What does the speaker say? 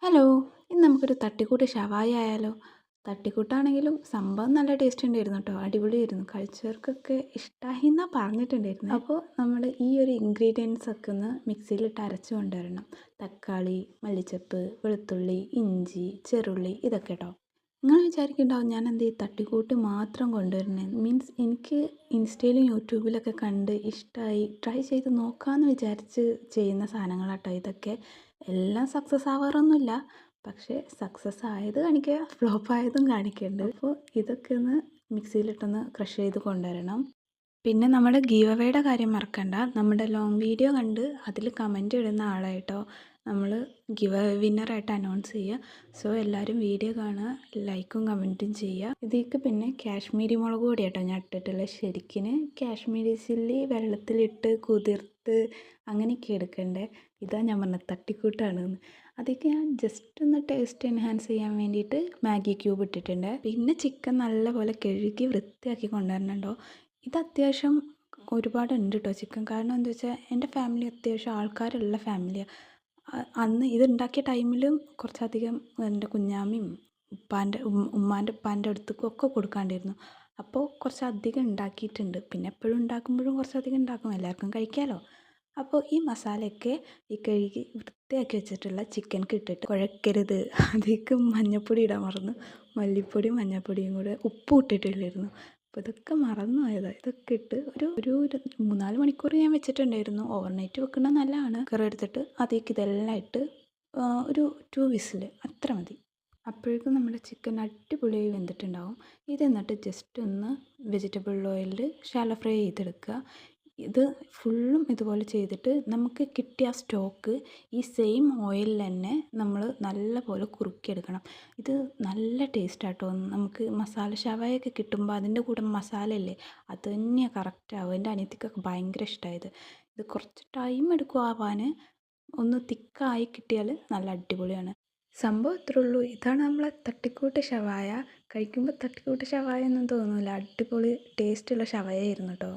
Hello, ഇന്ന് നമുക്കൊരു തട്ടിക്കൂട്ട് ഷവായി ആയാലോ? തട്ടിക്കൂട്ടാണെങ്കിലും സംഭവം നല്ല ടേസ്റ്റ് ഉണ്ടായിരുന്നു കേട്ടോ, അടിപൊളിയായിരുന്നു. കഴിച്ചവർക്കൊക്കെ ഇഷ്ടമായി എന്നാണ് പറഞ്ഞിട്ടുണ്ടായിരുന്നത്. അപ്പോൾ നമ്മൾ ഈ ഒരു ഇൻഗ്രീഡിയൻസ് ഒക്കെ ഒന്ന് മിക്സിയിലിട്ട് അരച്ച് കൊണ്ടുവരണം. തക്കാളി, മല്ലിച്ചപ്പ്, വെളുത്തുള്ളി, ഇഞ്ചി, ചെറുള്ളി, ഇതൊക്കെ കേട്ടോ. നിങ്ങൾ വിചാരിക്കുന്നുണ്ടാവും ഞാൻ എന്ത് ഈ തട്ടിക്കൂട്ട് മാത്രം കൊണ്ടുവരുന്നത്. മീൻസ് എനിക്ക് ഇൻസ്റ്റയിലും യൂട്യൂബിലൊക്കെ കണ്ട് ഇഷ്ടമായി ട്രൈ ചെയ്ത് നോക്കാമെന്ന് വിചാരിച്ച് ചെയ്യുന്ന സാധനങ്ങളാട്ടോ ഇതൊക്കെ. എല്ലാം സക്സസ് ആവാറൊന്നുമില്ല, പക്ഷേ സക്സസ് ആയത് കാണിക്കുക, ഫ്ലോപ്പ് ആയതും കാണിക്കുന്നുണ്ട്. അപ്പോൾ ഇതൊക്കെ ഒന്ന് മിക്സിയിലിട്ടൊന്ന് ക്രഷ് ചെയ്ത് കൊണ്ടുവരണം. പിന്നെ നമ്മുടെ ഗീവ് അവേയുടെ കാര്യം മറക്കണ്ട. നമ്മുടെ ലോങ് വീഡിയോ കണ്ട് അതിൽ കമൻറ്റ് ഇടുന്ന ആളായിട്ടോ നമ്മൾ ഗിവ് വിന്നറായിട്ട് അനൗൺസ് ചെയ്യുക. സോ എല്ലാവരും വീഡിയോ കാണുക, ലൈക്കും കമൻറ്റും ചെയ്യുക. ഇതിലേക്ക് പിന്നെ കാശ്മീരി മുളക് പൊടി കേട്ടോ ഞാൻ ഇട്ടിട്ടുള്ളത്. ശരിക്കും കാശ്മീരി ചില്ലി വെള്ളത്തിലിട്ട് കുതിർത്ത് അങ്ങനെയൊക്കെ എടുക്കണ്ടേ. ഇതാ ഞാൻ പറഞ്ഞത് തട്ടിക്കൂട്ടാണെന്ന്. അതൊക്കെ ഞാൻ ജസ്റ്റ് ഒന്ന് ടേസ്റ്റ് എൻഹാൻസ് ചെയ്യാൻ വേണ്ടിയിട്ട് മാഗി ക്യൂബ് ഇട്ടിട്ടുണ്ട്. പിന്നെ ചിക്കൻ നല്ലപോലെ കഴുകി വൃത്തിയാക്കി കൊണ്ടുവരണുണ്ടോ. ഇത് അത്യാവശ്യം ഒരുപാടുണ്ട് കേട്ടോ ചിക്കൻ. കാരണം എന്താ വെച്ചാൽ എൻ്റെ ഫാമിലി അത്യാവശ്യം ആൾക്കാരുള്ള ഫാമിലിയാണ്. അന്ന് ഇതുണ്ടാക്കിയ ടൈമിലും കുറച്ചധികം എൻ്റെ കുഞ്ഞാമ്മയും ഉമ്മാൻ്റെ ഉപ്പാൻ്റെ അടുത്തേക്കും ഒക്കെ കൊടുക്കാണ്ടിരുന്നു. അപ്പോൾ കുറച്ചധികം ഉണ്ടാക്കിയിട്ടുണ്ട്. പിന്നെ എപ്പോഴും ഉണ്ടാക്കുമ്പോഴും കുറച്ചധികം ഉണ്ടാക്കും, എല്ലാവർക്കും കഴിക്കാമല്ലോ. അപ്പോൾ ഈ മസാലയൊക്കെ ഈ കഴുകി വൃത്തിയാക്കി വെച്ചിട്ടുള്ള ചിക്കൻക്ക് ഇട്ടിട്ട് കുഴക്കരുത്. അതിലേക്ക് മഞ്ഞൾപ്പൊടി ഇടാൻ മറന്നു. മല്ലിപ്പൊടിയും മഞ്ഞൾപ്പൊടിയും കൂടെ ഉപ്പും ഇട്ടിട്ടില്ലായിരുന്നു. അപ്പോൾ ഇതൊക്കെ മറന്നു പോയതാണ്. ഇതൊക്കെ ഇട്ട് ഒരു 3-4 മണിക്കൂർ ഞാൻ വെച്ചിട്ടുണ്ടായിരുന്നു. ഓവർനൈറ്റ് വെക്കുന്നത് നല്ലതാണ്. കുക്കർ എടുത്തിട്ട് അതിലേക്ക് ഇതെല്ലാം ഇട്ട് ഒരു 2 വിസിൽ അത്ര മതി. അപ്പോഴേക്കും നമ്മുടെ ചിക്കൻ അടിപൊളിയായി വെന്തിട്ടുണ്ടാവും. ഇത് എന്നിട്ട് ജസ്റ്റ് ഒന്ന് വെജിറ്റബിൾ ഓയിലിൽ ഷാലോ ഫ്രൈ ചെയ്തെടുക്കുക. ഇത് ഫുള്ളും ഇതുപോലെ ചെയ്തിട്ട് നമുക്ക് കിട്ടിയ സ്റ്റോക്ക് ഈ സെയിം ഓയിലിൽ തന്നെ നമ്മൾ നല്ലപോലെ കുറുക്കിയെടുക്കണം. ഇത് നല്ല ടേസ്റ്റാട്ടോ. നമുക്ക് മസാല ഷവായൊക്കെ കിട്ടുമ്പോൾ അതിൻ്റെ കൂടെ മസാല ഇല്ലേ, അത് തന്നെയാണ് കറക്റ്റാവും. എൻ്റെ അനിയത്തിക്കൊക്കെ ഭയങ്കര ഇഷ്ടമായത്. ഇത് കുറച്ച് ടൈം എടുക്കും ആവാൻ. ഒന്ന് തിക്കായി കിട്ടിയാൽ നല്ല അടിപൊളിയാണ്. സംഭവം ഇത്രേ ഉള്ളൂ. ഇതാണ് നമ്മളെ തട്ടിക്കൂട്ട് ഷവായ. കഴിക്കുമ്പോൾ തട്ടിക്കൂട്ട് ഷവായ ഒന്നും തോന്നില്ല, അടിപൊളി ടേസ്റ്റുള്ള ഷവായ ആയിരുന്നു കേട്ടോ.